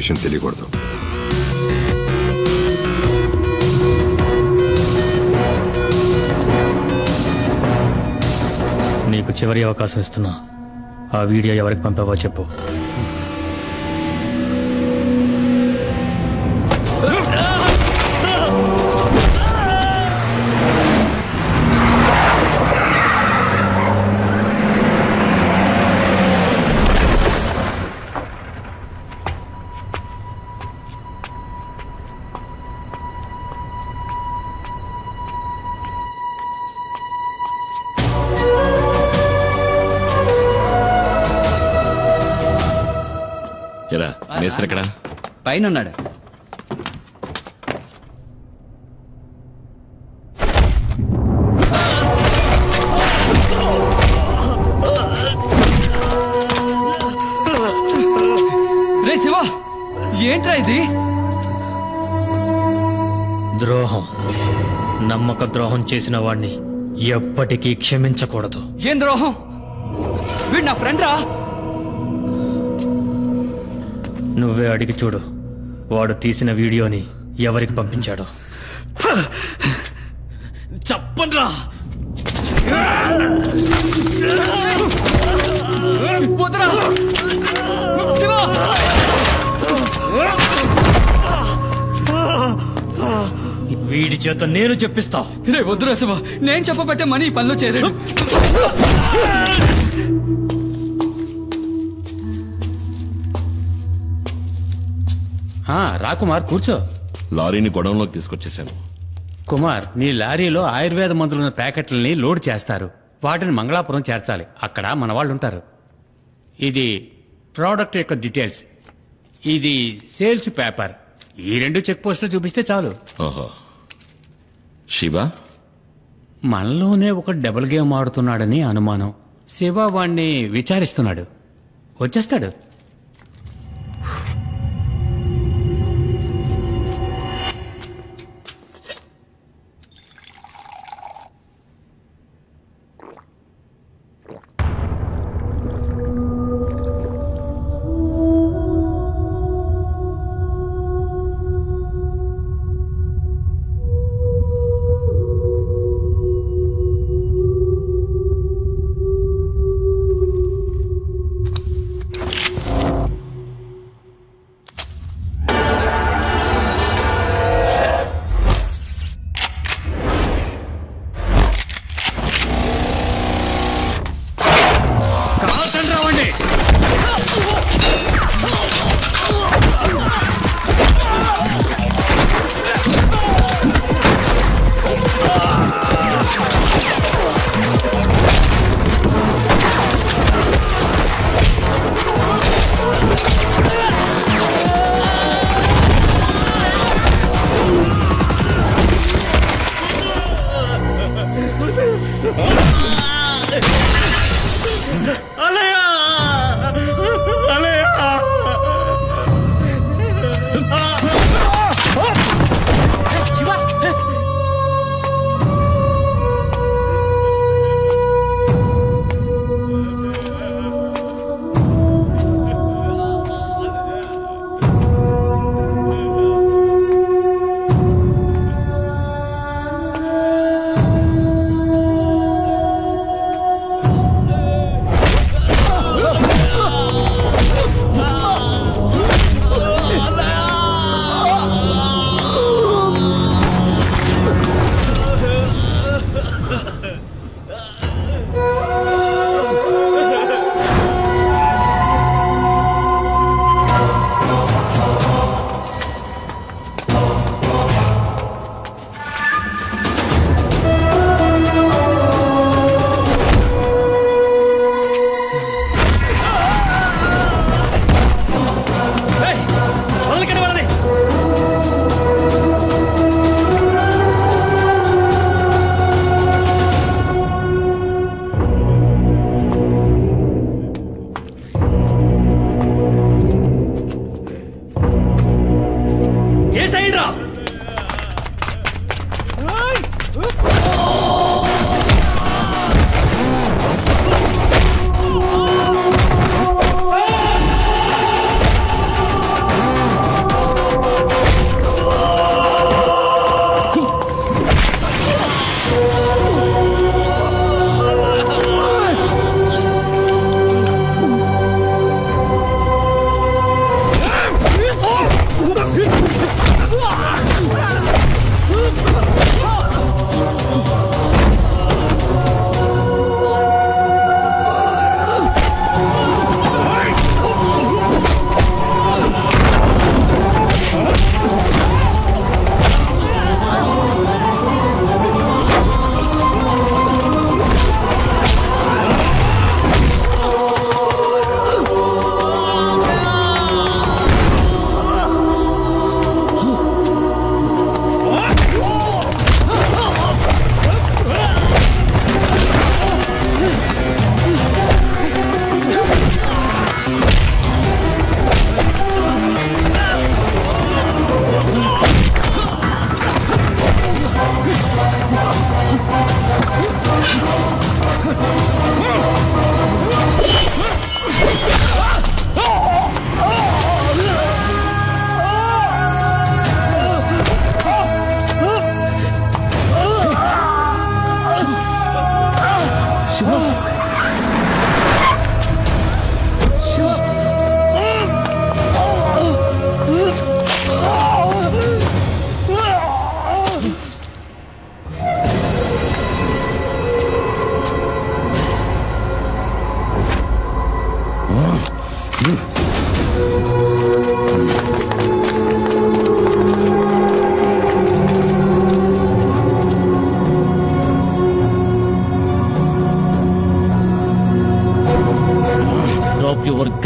విషయం తెలియకూడదు. నీకు చివరి అవకాశం ఇస్తున్నా. ఆ వీడియో ఎవరికి పంపావో చెప్పు. ఎక్కడ పైన ఉన్నాడు. రే శివ, ఏంట్రా ఇది? ద్రోహం. నమ్మక ద్రోహం చేసిన వాణ్ణి ఎప్పటికీ క్షమించకూడదు. ఏం ద్రోహం? వీడు నా ఫ్రెండ్ రా. నువ్వే అడిగి చూడు, వాడు తీసిన వీడియోని ఎవరికి పంపించాడో. చెప్పండ్రా. వదరా శివ. వీడి చేత నేను చెప్పిస్తా. రే వద్దురా శివ, నేను చెప్పబట్టే మనీ ఈ పనిలో చేరాడు. రా కుమార్, కూర్చో. లారీని గొడవంలోకి తీసుకొచ్చేసాను. కుమార్, నీ లారీలో ఆయుర్వేద మందులున్న ప్యాకెట్లని లోడ్ చేస్తారు. వాటిని మంగళాపురం చేర్చాలి. అక్కడ మన వాళ్ళు ఉంటారు. ఇది ప్రోడక్ట్ యొక్క డీటెయిల్స్, ఇది సేల్స్ పేపర్. ఈ 2 చెక్ పోస్టులు చూపిస్తే చాలు. ఓహో, శివ మనలోనే ఒక డబుల్ గేమ్ ఆడుతున్నాడని అనుమానం. శివ వాణ్ణి విచారిస్తున్నాడు. వచ్చేస్తాడు.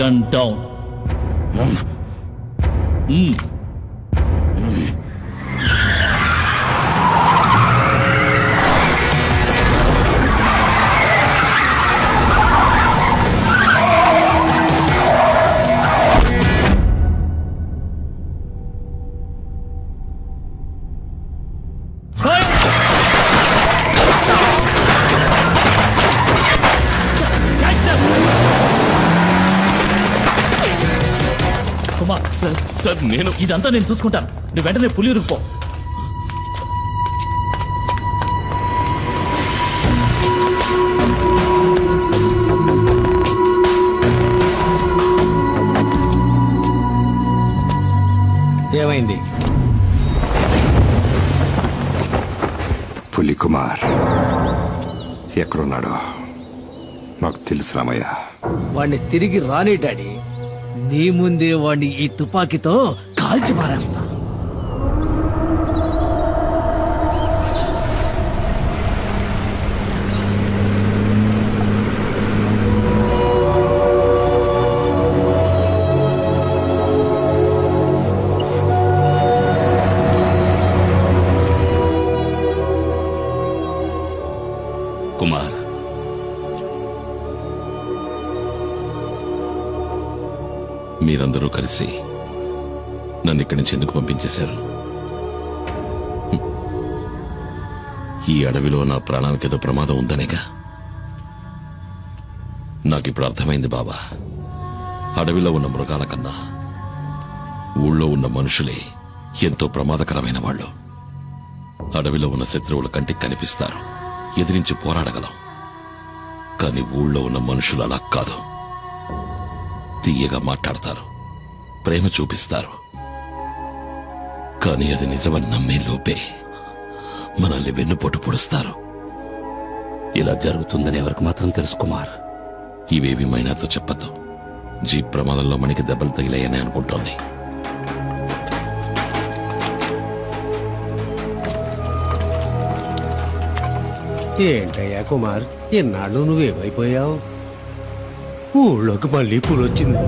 Gun down. కుమార్, సార్ నేను ఇదంతా నేను చూసుకుంటాను. నువ్వు వెంటనే పులియూరుకు పో. ఏమైంది? పులి కుమార్ ఎక్కడున్నాడో నాకు తెలుసు రామయ్య. వాడిని తిరిగి రాని డాడీ. నీ ముందే వాడిని ఈ తుపాకీతో కాల్చి పారేస్తా. కుమార్, మీరందరూ కలిసి నన్ను ఇక్కడి నుంచి ఎందుకు పంపించేశారు? ఈ అడవిలో నా ప్రాణానికి ఏదో ప్రమాదం ఉందనేగా. నాకిప్పుడు అర్థమైంది బాబా. అడవిలో ఉన్న మృగాల కన్నా ఊళ్ళో ఉన్న మనుషులే ఎంతో ప్రమాదకరమైన వాళ్ళు. అడవిలో ఉన్న శత్రువుల కంటికి కనిపిస్తారు, ఎదిరించి పోరాడగలం. కానీ ఊళ్ళో ఉన్న మనుషులు అలా కాదు. తీయగా మాట్లాడతారు, ప్రేమ చూపిస్తారు. కానీ అది నిజమని నమ్మే లోపే మనల్ని వెన్నుపోటు పొడుస్తారు. ఇలా జరుగుతుందని ఎవరికి మాత్రం తెలుసు కుమార్? ఇవేవి మైనాతో చెప్పద్దు. జీప్ ప్రమాదంలో మనకి దెబ్బలు తగిలాయని అనుకుంటోంది. ఏంటయ్యా కుమార్, ఎన్నాళ్ళు నువ్వేమైపోయావు? ఊళ్ళోకి మళ్ళీ పులొచ్చింది.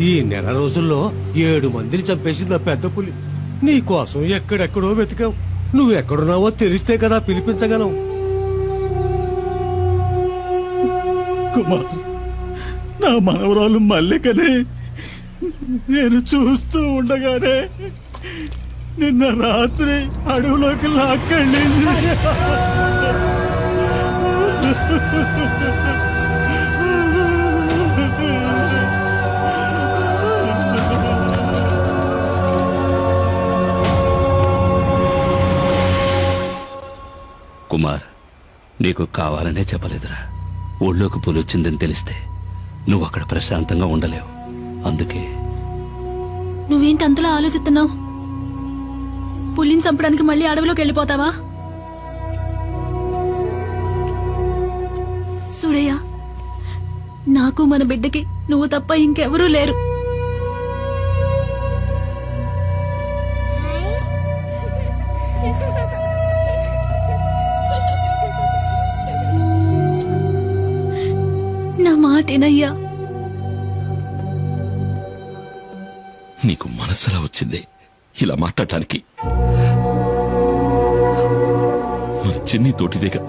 ఈ నెల రోజుల్లో 7 మందిని చంపేసింది ఆ పెద్ద పులి. నీ కోసం ఎక్కడెక్కడో వెతికావు. నువ్వెక్కడున్నావో తెలిస్తే కదా పిలిపించగలం. కుమార్, నా మనవరాలు మల్లికని నేను చూస్తూ ఉండగానే నిన్న రాత్రి అడవిలోకి లాక్కెళ్ళింది. కుమార్, నీకు కావాలనే చెప్పలేదురా. ఊళ్ళోకి పులొచ్చిందని తెలిస్తే నువ్వు అక్కడ ప్రశాంతంగా ఉండలేవు. అందుకే. నువ్వేంటి అంతలా ఆలోచిస్తున్నావు? పులిని చంపడానికి మళ్ళీ అడవిలోకి వెళ్ళిపోతావా? సూడయ్య, నాకు మన బిడ్డకి నువ్వు తప్ప ఇంకెవరూ లేరు. నా మాటేనయ్యా. నీకు మనసులా వచ్చింది ఇలా మాట్లాడటానికి? మన చిన్ని తోటిదేగా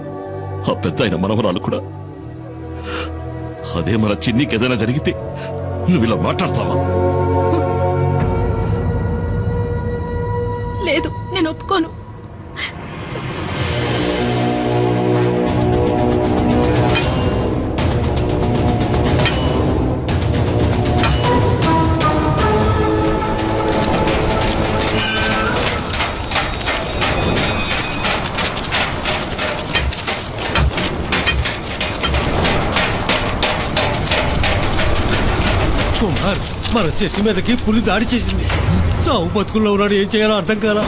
ఆ పెద్ద ఆయన మనవరాలు కూడా. అదే మన చిన్నికి ఏదైనా జరిగితే నువ్వు ఇలా మాట్లాడతావా? లేదు, నేను ఒప్పుకోను. కుమార్, మన చెసి మీదకి పులి దాడి చేసింది. చావు బతుకుల్లో ఉన్నాడు, ఏం చేయాలో అర్థం కాలా.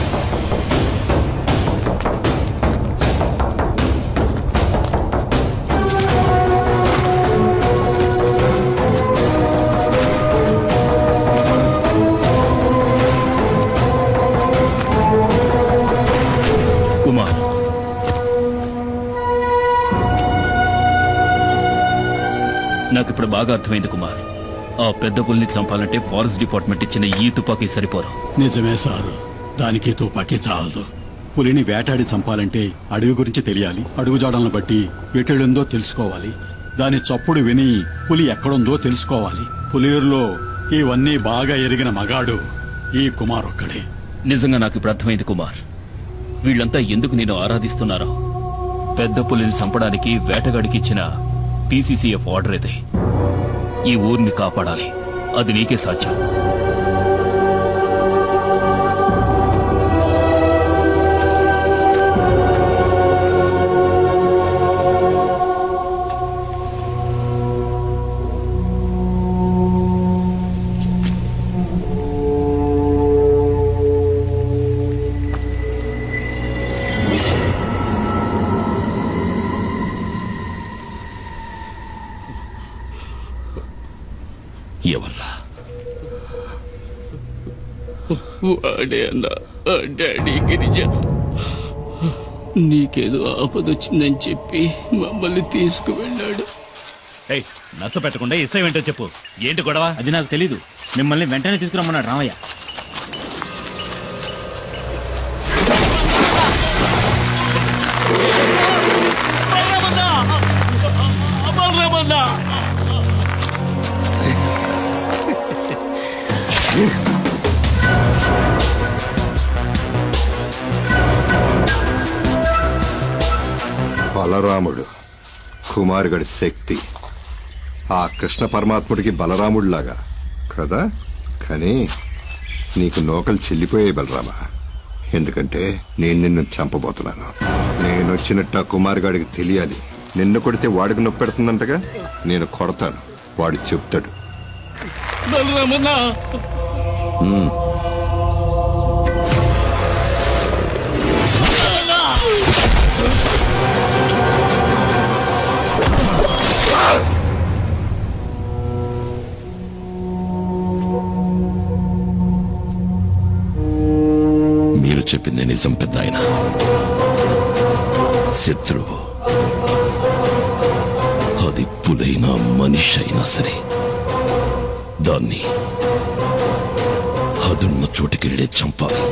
కుమార్, బాగా అర్థమైంది కుమార్. ఆ పెద్ద పుల్ని చంపాలంటే ఫారెస్ట్ డిపార్ట్మెంట్ ఇచ్చిన ఈ తుపాకీ సరిపోరు. నిజమే సారు, దానికి తుపాకీ చాలదు. పులిని వేటాడి చంపాలంటే అడవి గురించి తెలియాలి, అడుగుజాడలను బట్టి ఎటెళ్ళుందో తెలుసుకోవాలి, దాని చప్పుడు విని పులి ఎక్కడుందో తెలుసుకోవాలి. పులియూరులో ఇవన్నీ బాగా ఎరిగిన మగాడు ఈ కుమార్ ఒక్కడే. నిజంగా నాకు ఇప్పుడు అర్థమైంది కుమార్. వీళ్ళంతా ఎందుకు నేను ఆరాధిస్తున్నారో. పెద్ద పులిని చంపడానికి వేటగాడికి ఇచ్చిన పీసీసీఎఫ్ ఆర్డర్ ఇది. ఈ ఊరిని కాపాడాలి, అది నీకే సాధ్యం. ఎవర్రా? వాడే అన్న డాడీ గిరిజ. నీకేదో ఆపదొచ్చిందని చెప్పి మమ్మల్ని తీసుకువెళ్ళాడు. నచ్చ పెట్టకుండా ఇసై వెంటో చెప్పు, ఏంటి గొడవ? అది నాకు తెలీదు. మిమ్మల్ని వెంటనే తీసుకురమ్మన్నాడు రామయ్య. బలరాముడు కుమారుగడి శక్తి ఆ కృష్ణ పరమాత్ముడికి బలరాముడిలాగా కదా. కానీ నీకు నోకలు చెల్లిపోయాయి బలరామా. ఎందుకంటే నేను నిన్ను చంపబోతున్నాను. నేను వచ్చినట్టు ఆ కుమారుగాడికి తెలియాలి. నిన్ను కొడితే వాడికి నొప్పి పెడుతుందంటగా. నేను కొడతాను, వాడు చెప్తాడు. బలరామన్నా, మీరు చెప్పింది నిజం పెద్ద ఆయన. శత్రువు అది పులైనా మనిషి అయినా సరే దాన్ని అదున్న చోటుకెళ్ళే చంపాలి.